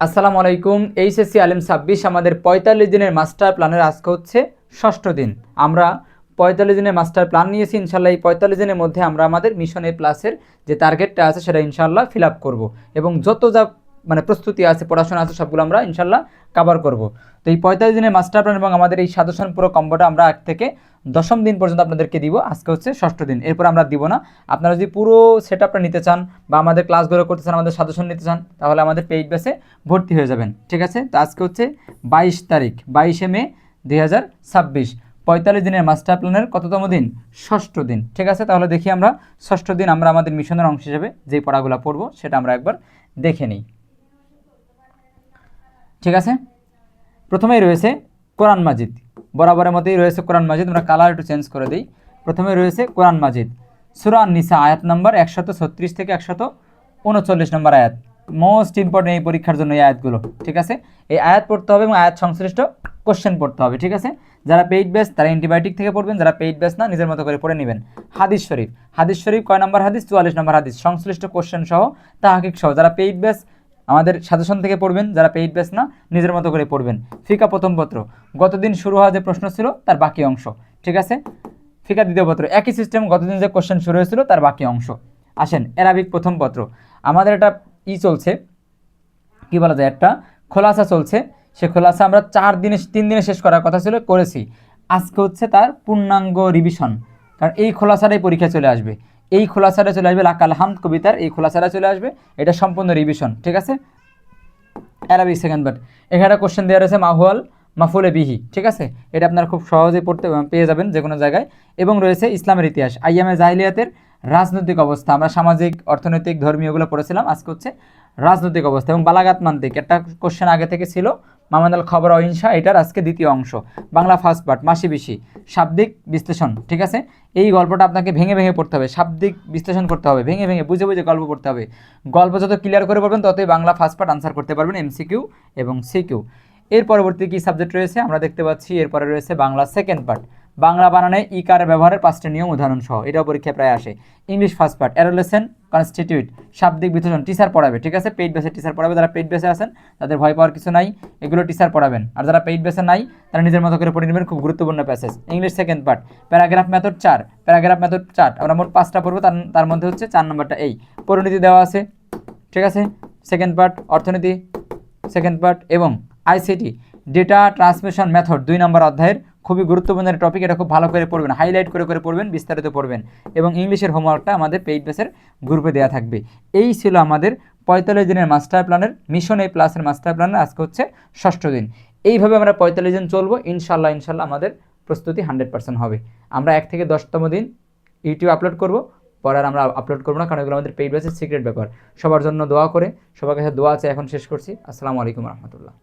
আসসালামু আলাইকুম। এইচএসসি আলিম 26 আমাদের 45 দিনের মাস্টার প্ল্যানের আজকে হচ্ছে ষষ্ঠ দিন। আমরা 45 দিনের মাস্টার প্ল্যান নিয়েছি। ইনশাল্লাহ এই 45 দিনের মধ্যে আমরা আমাদের মিশন এ প্লাসের যে টার্গেটটা আছে সেটা ইনশাল্লাহ ফিল আপ করবো এবং যত যা প্রস্তুতি আছে, পড়াশোনা আছে, সবগুলো আমরা ইনশাল্লাহ কভার করব। তো এই 45 দিনের মাস্টার প্ল্যান এবং আমাদের এই সাজেশন পুরো কম্বোটা আমরা 1 থেকে 10ম দিন পর্যন্ত আপনাদেরকে দিব। আজকে হচ্ছে ষষ্ঠ দিন, এরপর আমরা দিব না। আপনারা যদি পুরো সেট আপটা নিতে চান বা আমাদের ক্লাসগুলো করতে চান, আমাদের সাজেশন নিতে চান, তাহলে আমাদের পেইড বেসে ভর্তি হয়ে যাবেন। ঠিক আছে? তো আজকে হচ্ছে 22 তারিখ, 22শে মে 2026, 45 দিনের মাস্টার প্ল্যানের কততম দিন? ষষ্ঠ দিন। ঠিক আছে? তাহলে দেখি আমরা ষষ্ঠ দিন আমরা আমাদের মিশনের অংশ হিসেবে যে পড়াগুলো পড়বো সেটা আমরা একবার দেখে নিই। ঠিক আছে? প্রথমেই রয়েছে কোরআন মাজিদ, বরাবরের মতোই রয়েছে কোরআন মাজিদ। আমরা কালার একটু চেঞ্জ করে দিই। প্রথমে রয়েছে কোরআন মাজিদ, সূরা আন-নিসা, আয়াত নম্বর 136 থেকে 139 নম্বর আয়াত। মোস্ট ইম্পর্টেন্ট এই পরীক্ষার জন্য এই আয়াতগুলো। ঠিক আছে? এই আয়াত পড়তে হবে এবং আয়াত সংশ্লিষ্ট কোশ্চেন পড়তে হবে। ঠিক আছে? যারা পেইড বেস তারা অ্যান্টিবায়োটিক থেকে পড়বেন, যারা পেইড বেস না নিজের মতো করে পড়ে নেবেন। হাদিস শরীফ, হাদিস শরীফ কয় নম্বর হাদিস? 44 নম্বর হাদিস, সংশ্লিষ্ট কোশ্চেন সহ তাহকিক সহ। যারা পেইড বেস আমাদের সাজেশন থেকে পড়বেন, যারা পেইড বেস না নিজের মতো করে পড়বেন। ফিকা প্রথম পত্র, গতদিন শুরু হওয়া যে প্রশ্ন ছিল তার বাকি অংশ। ঠিক আছে? ফিকা দ্বিতীয় পত্র, একই সিস্টেম, গতদিন যে কোশ্চেন শুরু হয়েছিল তার বাকি অংশ। আসেন অ্যারাবিক প্রথম পত্র, আমাদের একটা চলছে, কি বলা যায়, একটা খোলাসা চলছে। সে খোলাসা আমরা 3 দিনে শেষ করার কথা ছিল, করেছি। আজকে হচ্ছে তার পূর্ণাঙ্গ রিভিশন, কারণ এই খোলাসাটাই পরীক্ষা চলে আসবে। এই খোলাসাটা চলে আসবে লাকাল হামদ কবিতার, এই খোলাসাটা চলে আসবে, এটা সম্পূর্ণ রিভিশন। ঠিক আছে? অ্যারাবিক সেকেন্ড পার্ট, এখানে কোশ্চেন দেওয়া রয়েছে মাহুয়াল মাফুলে বিহি। ঠিক আছে? এটা আপনারা খুব সহজেই পেয়ে যাবেন যে কোনো জায়গায়। এবং রয়েছে ইসলামের ইতিহাস, আইয়ামে জাহিলিয়াতের রাজনৈতিক অবস্থা। আমরা সামাজিক, অর্থনৈতিক, ধর্মীয়গুলো পড়েছিলাম, আজকে হচ্ছে রাজনৈতিক অবস্থা। এবং বালাগাত মান্তিক, একটা কোশ্চেন আগে থেকে ছিল, মামানাল খবর অহিংসা, এটার আজকে দ্বিতীয় অংশ। বাংলা ফার্স্ট পার্ট, মাসি বিশি, শাব্দিক বিশ্লেষণ। ঠিক আছে? এই গল্পটা আপনাকে ভেঙে ভেঙে পড়তে হবে, শাব্দিক বিশ্লেষণ করতে হবে, ভেঙে ভেঙে বুঝে বুঝে গল্প পড়তে হবে। গল্প যত ক্লিয়ার করে পড়বেন ততই বাংলা ফার্স্ট পার্ট আনসার করতে পারবেন, এমসিকিউ এবং সিকিউ। এর পরবর্তী কি সাবজেক্ট রয়েছে আমরা দেখতে পাচ্ছি। এরপরে রয়েছে বাংলা সেকেন্ড পার্ট, বাংলা বানানে ইকার ব্যবহারের 5টি নিয়ম উদাহরণ সহ, এটাও পরীক্ষায় প্রায় আসে। ইংলিশ ফার্স্ট পার্ট, অ্যারোলেসেন কনস্টিটিউট, শাব্দিক বিশ্লেষণ, টিচার পড়াবে। ঠিক আছে? পেইড বেসে টিচার পড়াবে। যারা পেইড বেসে আছেন তাদের ভয় পাওয়ার কিছু নাই, এগুলো টিচার পড়াবেন। আর যারা পেইড বেসে নাই তারা নিজের মতো করে পড়ে নেবেন, খুব গুরুত্বপূর্ণ passage. English second part, paragraph method 4, paragraph method 4, আমরা মোট 5টা পড়বো, তার মধ্যে হচ্ছে 4 নম্বরটা এই পরিণতি দেওয়া আছে। ঠিক আছে? সেকেন্ড পার্ট অর্থনীতি সেকেন্ড পার্ট, এবং আইসিটি ডেটা ট্রান্সমিশন মেথড 2 নম্বর অধ্যায়ের খুবই গুরুত্বপূর্ণ টপিক। এটা খুব ভালো করে পড়বেন, হাইলাইট করে করে পড়বেন, বিস্তারিত পড়বেন। এবং ইংলিশের হোমওয়ার্কটা আমাদের পেইড বেসের গ্রুপে দেওয়া থাকবে। এই ছিল আমাদের 45 দিনের মাস্টার প্ল্যানের, মিশন এ প্লাসের মাস্টার প্ল্যানের আজকে হচ্ছে ষষ্ঠ দিন। এইভাবে আমরা 45 দিন চলবো। ইনশাল্লাহ আমাদের প্রস্তুতি 100% হবে। আমরা 1 থেকে 10তম দিন ইউটিউব আপলোড করব, পরে আর আমরা আপলোড করবো না, কারণ এগুলো আমাদের পেইড বেসের সিক্রেট ব্যাপার। সবার জন্য দোয়া করে, সবার কাছে দোয়া আছে। এখন শেষ করছি। আসসালামু আলাইকুম রহমতুল্লাহ।